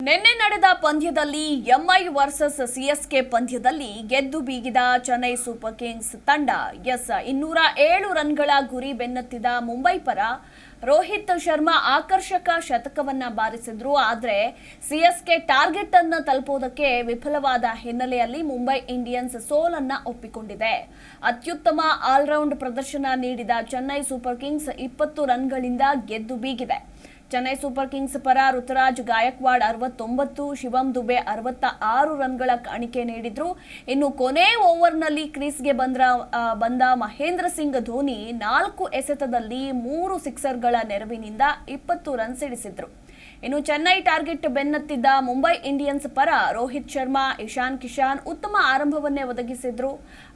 ನಿನ್ನೆ ನಡೆದ ಪಂದ್ಯದಲ್ಲಿ ಎಂಐ ವರ್ಸಸ್ ಸಿಎಸ್ಕೆ ಪಂದ್ಯದಲ್ಲಿ ಗೆದ್ದು ಬೀಗಿದ ಚೆನ್ನೈ ಸೂಪರ್ ಕಿಂಗ್ಸ್ ತಂಡ 207 ರನ್ಗಳ ಗುರಿ ಬೆನ್ನತ್ತಿದ ಮುಂಬೈ ಪರ ರೋಹಿತ್ ಶರ್ಮಾ ಆಕರ್ಷಕ ಶತಕವನ್ನ ಬಾರಿಸಿದ್ರು. ಆದರೆ ಸಿಎಸ್ಕೆ ಟಾರ್ಗೆಟ್ ಅನ್ನು ತಲುಪುವುದಕ್ಕೆ ವಿಫಲವಾದ ಹಿನ್ನೆಲೆಯಲ್ಲಿ ಮುಂಬೈ ಇಂಡಿಯನ್ಸ್ ಸೋಲನ್ನ ಒಪ್ಪಿಕೊಂಡಿದೆ. ಅತ್ಯುತ್ತಮ ಆಲ್ರೌಂಡ್ ಪ್ರದರ್ಶನ ನೀಡಿದ ಚೆನ್ನೈ ಸೂಪರ್ ಕಿಂಗ್ಸ್ 20 ರನ್ಗಳಿಂದ ಗೆದ್ದು ಬೀಗಿದೆ. ಚೆನ್ನೈ ಸೂಪರ್ ಕಿಂಗ್ಸ್ ಪರ ಋತುರಾಜ್ ಗಾಯಕ್ವಾಡ್ 69, ಶಿವಂ ದುಬೆ 66 ರನ್ಗಳ ಕಾಣಿಕೆ ನೀಡಿದ್ರು. ಇನ್ನು ಕೊನೆ ಓವರ್ನಲ್ಲಿ ಕ್ರೀಸ್ಗೆ ಬಂದ ಮಹೇಂದ್ರ ಸಿಂಗ್ ಧೋನಿ 4 ಎಸೆತದಲ್ಲಿ 3 ಸಿಕ್ಸರ್ಗಳ ನೆರವಿನಿಂದ 20 ರನ್ ಸಿಡಿಸಿದ್ರು. ಇನ್ನು ಚೆನ್ನೈ ಟಾರ್ಗೆಟ್ ಬೆನ್ನತ್ತಿದ್ದ ಮುಂಬೈ ಇಂಡಿಯನ್ಸ್ ಪರ ರೋಹಿತ್ ಶರ್ಮಾ, ಇಶಾನ್ ಕಿಶಾನ್ ಉತ್ತಮ ಆರಂಭವನ್ನೇ ಒದಗಿಸಿದ್ರು.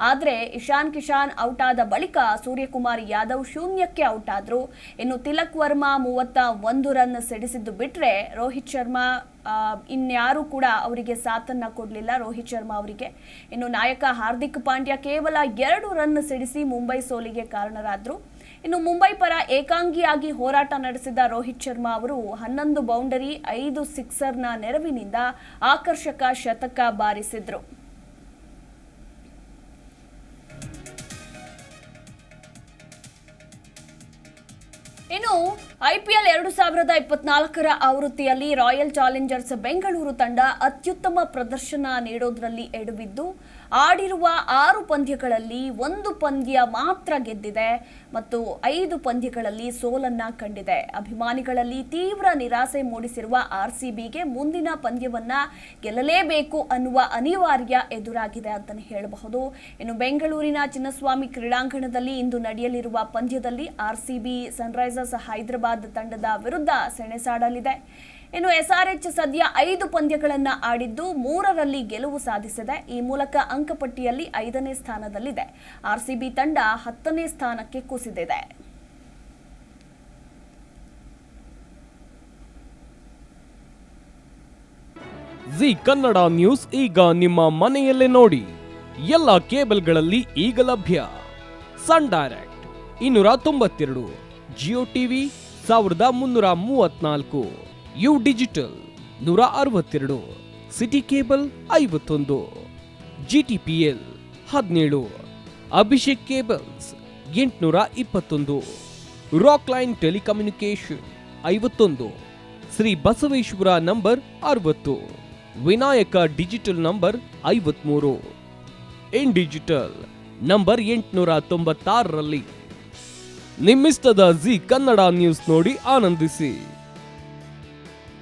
ಆದರೆ ಇಶಾನ್ ಕಿಶಾನ್ ಔಟ್ ಆದ ಬಳಿಕ ಸೂರ್ಯಕುಮಾರ್ ಯಾದವ್ ಶೂನ್ಯಕ್ಕೆ ಔಟ್ ಆದ್ರು. ಇನ್ನು ತಿಲಕ್ ವರ್ಮಾ 31 ರನ್ ಸಿಡಿಸಿದ್ದು ಬಿಟ್ರೆ ರೋಹಿತ್ ಶರ್ಮಾ ಇನ್ಯಾರು ಕೂಡ ಅವರಿಗೆ ಸಾಥನ್ನ ಕೊಡಲಿಲ್ಲ. ರೋಹಿತ್ ಶರ್ಮಾ ಅವರಿಗೆ ಇನ್ನು ನಾಯಕ ಹಾರ್ದಿಕ್ ಪಾಂಡ್ಯ ಕೇವಲ 2 ರನ್ ಸಿಡಿಸಿ ಮುಂಬೈ ಸೋಲಿಗೆ ಕಾರಣರಾದ್ರು. ಇನ್ನು ಮುಂಬೈ ಪರ ಏಕಾಂಗಿಯಾಗಿ ಹೋರಾಟ ನಡೆಸಿದ ರೋಹಿತ್ ಶರ್ಮಾ ಅವರು 11 ಬೌಂಡರಿ 5 ಸಿಕ್ಸರ್ನ ನೆರವಿನಿಂದ ಆಕರ್ಷಕ ಶತಕ ಬಾರಿಸಿದ್ರು. ಇನ್ನು ಐಪಿಎಲ್ 2024ರ ಆವೃತ್ತಿಯಲ್ಲಿ ರಾಯಲ್ ಚಾಲೆಂಜರ್ಸ್ ಬೆಂಗಳೂರು ತಂಡ ಅತ್ಯುತ್ತಮ ಪ್ರದರ್ಶನ ನೀಡೋದ್ರಲ್ಲಿ ಎಡವಿದ್ದು ಆಡಿರುವ 6 ಪಂದ್ಯಗಳಲ್ಲಿ 1 ಪಂದ್ಯ ಮಾತ್ರ ಗೆದ್ದಿದೆ ಮತ್ತು 5 ಪಂದ್ಯಗಳಲ್ಲಿ ಸೋಲನ್ನ ಕಂಡಿದೆ. ಅಭಿಮಾನಿಗಳಲ್ಲಿ ತೀವ್ರ ನಿರಾಸೆ ಮೂಡಿಸಿರುವ ಆರ್ಸಿಬಿಗೆ ಮುಂದಿನ ಪಂದ್ಯವನ್ನ ಗೆಲ್ಲಲೇಬೇಕು ಅನ್ನುವ ಅನಿವಾರ್ಯ ಎದುರಾಗಿದೆ ಅಂತಾನೆ ಹೇಳಬಹುದು. ಇನ್ನು ಬೆಂಗಳೂರಿನ ಚಿನ್ನಸ್ವಾಮಿ ಕ್ರೀಡಾಂಗಣದಲ್ಲಿ ಇಂದು ನಡೆಯಲಿರುವ ಪಂದ್ಯದಲ್ಲಿ ಆರ್ಸಿಬಿ ಸನ್ರೈಸರ್ಸ್ ಹೈದರಾಬಾದ್ ತಂಡದ ವಿರುದ್ಧ ಸೆಣಸಾಡಲಿದೆ. ಇನ್ನು ಎಸ್ಆರ್ಎಚ್ ಸದ್ಯ 5 ಪಂದ್ಯಗಳನ್ನ ಆಡಿದ್ದು 3ರಲ್ಲಿ ಗೆಲುವು ಸಾಧಿಸಿದೆ. ಈ ಮೂಲಕ ಅಂಕಪಟ್ಟಿಯಲ್ಲಿ 5ನೇ ಸ್ಥಾನದಲ್ಲಿದೆ. ಆರ್ಸಿಬಿ ತಂಡ 10ನೇ ಸ್ಥಾನಕ್ಕೆ ಕುಸಿದಿದೆ. ಜಿ ಕನ್ನಡ ನ್ಯೂಸ್ ಈಗ ನಿಮ್ಮ ಮನೆಯಲ್ಲೇ ನೋಡಿ. ಎಲ್ಲ ಕೇಬಲ್ಗಳಲ್ಲಿ ಈಗ ಲಭ್ಯ. Sun Direct 292, Jio TV 1334, U digital 162, City cable 51, GTPL 17, Abhishek cables 821, Rockline telecommunication 51, Shri Basaveshwara number 60, Vinayaka digital number 53, in digital number 896ರಲ್ಲಿ ನಿಮ್ಮಿಸ್ತದ ಜಿ ಕನ್ನಡ ನ್ಯೂಸ್ ನೋಡಿ ಆನಂದಿಸಿ.